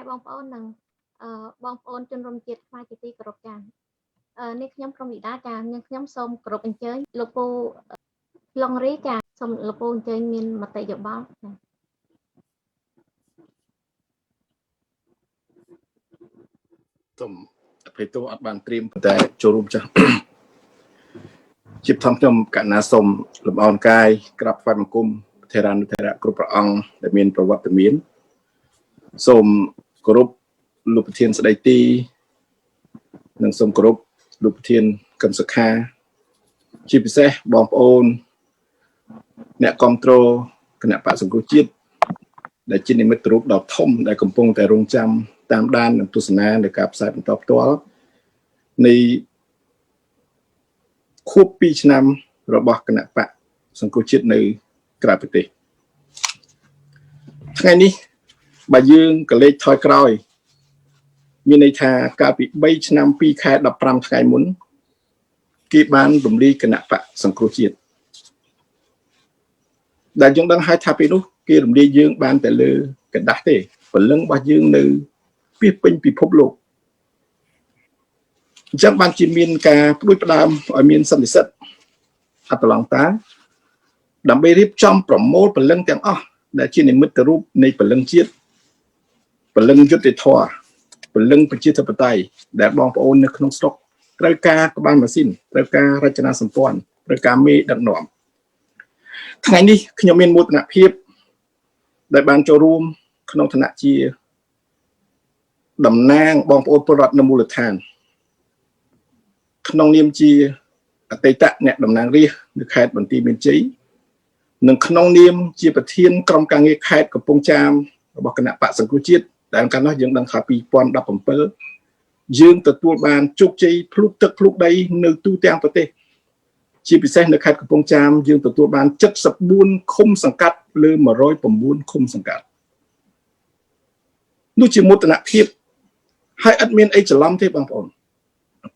ខ្មែរបងប្អូននិងបងប្អូនជនរួមជាតិខ្មែរជាទីគោរពចា៎នេះខ្ញុំក្រុមវិដាចា៎នាងខ្ញុំសូមគោរពអញ្ជើញលោកពូឡុងរីចា៎សូមលោកពូអញ្ជើញមានមតិយោបល់ចា៎សូមអភ័យទោសអត់បានត្រៀមតែចូលរួមចាស់ជាផ្សំខ្ញុំកណ្ណាសូមលំអរកាយក្រាបថ្វាយបង្គំធេរានុធេរៈគ្រប់ព្រះអង្គដែលមានប្រវត្តិមានសូមគោរពលោកប្រធានស្ដីទីនិងសូមគោរពលោកប្រធានកឹមសុខាជាពិសេសបងប្អូនអ្នកគ្រប់គ្រងគណៈបក្សសង្គ្រោះជាតិដែលជានិមិត្តរូបដ៏ធំដែលកំពុងតែរងចាំតាមដាននិងទស្សនានៃការផ្សាយបន្តផ្ទាល់នៃខួប2ឆ្នាំរបស់គណៈបក្សសង្គ្រោះជាតិនៅក្រៅប្រទេសថ្ងៃនេះបើយើងក៏លេខថយក្រោយមានន័យថាកាលពី3ឆ្នាំ2ខែ15ថ្ងៃមុនគេបានរំលាយគណៈបក្សសង្គ្រោះជាតិដែលយើងដឹងហើយថាពេលនោះគេរំលាយយើងបានតែលើกระดาษទេព្រលឹងរបស់យើងនៅពីពេញពិភពលោកអញ្ចឹងបានជាមានការផ្ដួចផ្ដើមឲ្យមានសន្និសីទអត្តឡង់តាដើម្បីរៀបចំប្រមូលព្រលឹងទាំងអស់ដែលជានិមិត្តរូបនៃព្រលឹងជាតិព្រលឹងយុត្តិធម៌ព្រលឹងប្រជាធិបតេយ្យដែលបងប្អូននៅក្នុងស្រុកត្រូវការក្បាលម៉ាស៊ីនត្រូវការរចនាសម្ព័ន្ធត្រូវការមេដឹកនាំថ្ងៃនេះខ្ញុំមានមោទនភាពដែលបានចូលរួមក្នុងឋានៈជាតំណាងបងប្អូនពលរដ្ឋនៅមូលដ្ឋានក្នុងនាមជាអតីតអ្នកតំណាងរាស្ត្រនៅខេត្តបន្ទាយមានជ័យនិងក្នុងនាមជាប្រធានក្រុមការងារខេត្តកំពង់ចាមរបស់គណៈបក្សសង្គ្រោះជាតិដែលកាលនោះយើងដឹងថា2017យើងទទួលបានជោគជ័យភ្លុកទឹកភ្លុកដីនៅទូទាំងប្រទេសជាពិសេសនៅខេត្តកំពង់ចាមយើងទទួលបាន74ឃុំសង្កាត់លើ109ឃុំសង្កាត់នោះជាមោទនភាពហើយអត់មានអីច្រឡំទេបងប្អូន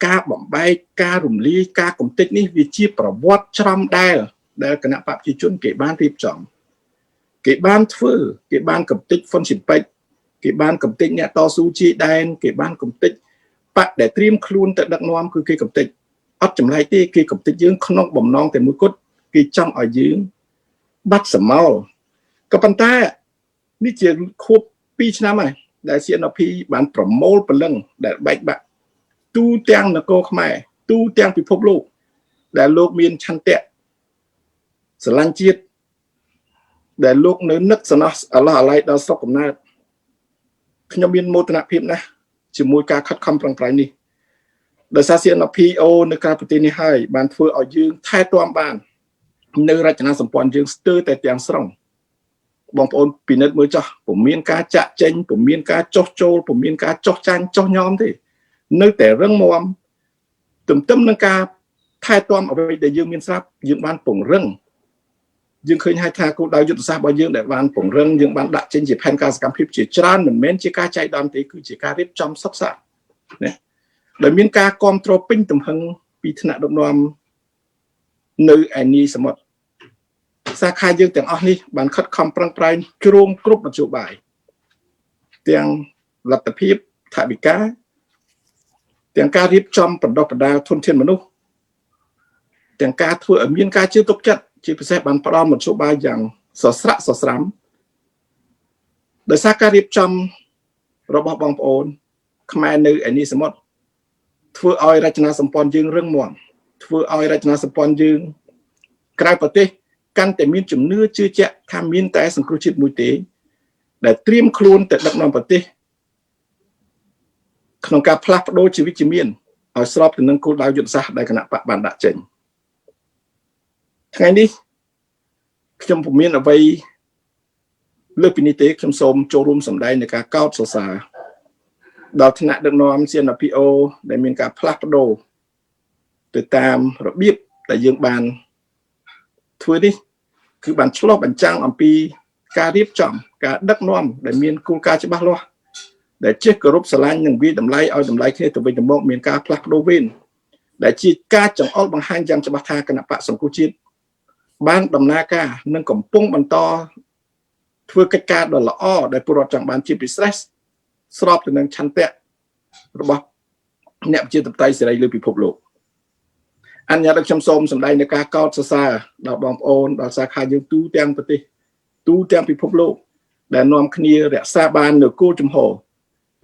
ការបំបែកការរំលាយការកំទេចនេះវាជាប្រវត្តិច្រំដែលគណៈបព្វជិជនគេបានរៀបចំគេបានធ្វើគេបានកំទេចហ្វុនស៊ីពេចគេបានកំទេចអ្នកតស៊ូជាដែនគេបានកំទេចបកដែលត្រៀមខ្លួនទៅដឹកនាំគឺគេកំទេចអត់ចម្លែកទេគេកំទេចយើងក្នុងបំណងតែមួយគត់គេចង់ឲ្យយើងបាត់សមោលក៏ប៉ុន្តែនេះជាខួប2ឆ្នាំហើយដែល CNP បានប្រមូលព្រលឹងដែលបែកបាក់ទូទាំងនគរខ្មែរទូទាំងពិភពលោកដែលលោកមានឆន្ទៈស្រឡាញ់ជាតិដែលលោកនៅនឹកសំណោះអាឡោះអាល័យដល់ស្រុកកំណើតខ្ញុំមានមោទនភាពណាស់ជាមួយការខិតខំប្រឹងប្រែងនេះដោយសារ CNPO នៅក្រៅប្រទេសនេះហើយបានធ្វើឲ្យយើងថែទាំបាននៅរចនាសម្ព័ន្ធយើងស្ទើរតែទាំងស្រុងបងប្អូនពិនិត្យមើលចោះពុំមានការចាក់ចេញពុំមានការចោះចូលពុំមានការចោះចាញ់ចោះញោមទេនៅតែរឹងមាំទន្ទឹមនឹងការថែទាំអ្វីដែលយើងមានស្រាប់យើងបានពង្រឹងយើងឃើញហើយថាគោលដៅយុទ្ធសាស្ត្ររបស់យើងដែលបានពង្រឹងយើងបានដាក់ចេញជាផែនការសកម្មភាពជាច្រើនមិនមែនជាការចែកដាំទេគឺជាការរៀបចំសិក្សាណាដែលមានការគ្រប់គ្រងពេញទំហឹងពីថ្នាក់ដឹកនាំនៅឯនីសមុទ្រសាខាយើងទាំងអស់នេះបានខិតខំប្រឹងប្រែងជ្រោមគ្រប់មធ្យោបាយទាំងលទ្ធភាពថវិកាទាំងការរៀបចំបណ្ដុះបណ្ដាលធនធានមនុស្សទាំងការធ្វើឲ្យមានការជឿទុកចិត្តជាពិសេសបានផ្ដល់មធ្យោបាយយ៉ាងសស្រាក់សស្រាំដោយសារការរៀបចំរបស់បងប្អូនខ្មែរនៅឯនេះសមុទ្រធ្វើឲ្យរចនាសម្ព័ន្ធយើងរឹងមាំធ្វើឲ្យរចនាសម្ព័ន្ធយើងក្រៅប្រទេសកាន់តែមានជំនឿជឿជាក់ថាមានតែសង្គ្រោះជាតិមួយទេដែលត្រៀមខ្លួនទៅដឹកនាំប្រទេសក្នុងការផ្លាស់ប្ដូរជីវិតជាមានឲ្យស្របទៅនឹងគោលដៅយុទ្ធសាស្ត្រដែលគណៈបកបានដាក់ចេញថ្ងៃនេះខ្ញុំពុំមានអ្វីលើសពីនេះទេខ្ញុំសូមចូលរួមសម្ដែងในការកោតសរសើរដល់ថ្នាក់ដឹកនាំ CNPO ដែលមានការផ្លាស់ប្ដូរទៅតាមរបៀបដែលយើងបានធ្វើនេះគឺបានឆ្លុះបញ្ចាំងអំពីការរៀបចំការដឹកនាំដែលមានគោលការណ៍ច្បាស់លាស់ដែលចេះគោរពស្រឡាញ់និងវិតម្លៃឲ្យតម្លៃគ្នាទៅវិញទៅមកមានការផ្លាស់ប្ដូរវិញដែលជាការចង្អុលបង្ហាញយ៉ាងច្បាស់ថាគណៈបក្សសង្គ្រោះជាតិបានដំណើរការនិងកំពុងបន្តធ្វើកិច្ចការដ៏ល្អដែលពលរដ្ឋចង់បានជាពិសេស ស្របទៅនឹងឆន្ទៈរបស់អ្នកប្រជាធិបតេយ្យសេរីលើពិភពលោកអញ្ញាតខ្ញុំសូមសម្ដែងនៅការកោតសរសើរដល់បងប្អូនដល់សាខាយើងទូទាំងប្រទេសទូទាំងពិភពលោកដែលនាំគ្នារក្សាបាននូវគោលជំហរ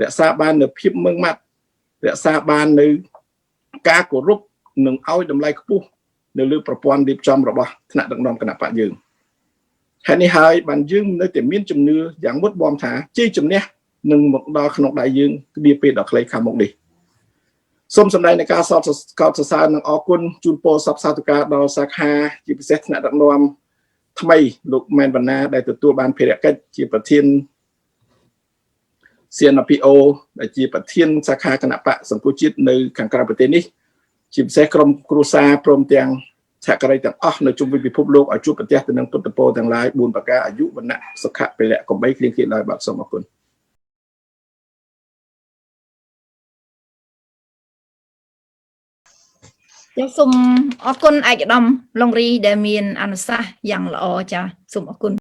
រក្សាបាននូវភាពម៉ឺងម៉ាត់រក្សាបាននូវការគោរពនិងឲ្យតម្លៃខ្ពស់នៅលើប្រព័ន្ធរៀបចំរបស់ថ្នាក់ដឹកនាំគណៈបកយើងហើយនេះហើយបានយើងនៅតែមានជំនឿយ៉ាងមុតបមថាជ័យជំនះនឹងមកដល់ក្នុងដៃយើងគ្រាពេលដ៏ខ្លីខាងមុខនេះសូមសម្ដែងនៃការសោតកោតសរសើរនិងអរគុណជូនពរសពសាធុការដល់សាខាជាពិសេសថ្នាក់ដឹកនាំថ្មីលោកមែនវណ្ណាដែលទទួលបានភារកិច្ចជាប្រធាន CNPO ដែលជាប្រធានសាខាគណៈបកសង្គមជាតិនៅខាងក្រៅប្រទេសនេះជាពិសេសក្រុមគ្រួសារព្រមទាំងសហការីទាំងអស់នៅជុំវិញពិភពលោកឲ្យជួបប្រទះទៅនឹងពុទ្ធពរទាំងឡាយ4ប្រការអាយុវណ្ណៈសុខៈពលៈកំបីគ្លៀងគ្លាឡើយបាទសូមអរគុណចាសូមអរគុណឯកឧត្តមឡុងរីដែលមានអនុសាសន៍យ៉ាងល្អចាសូមអរគុណ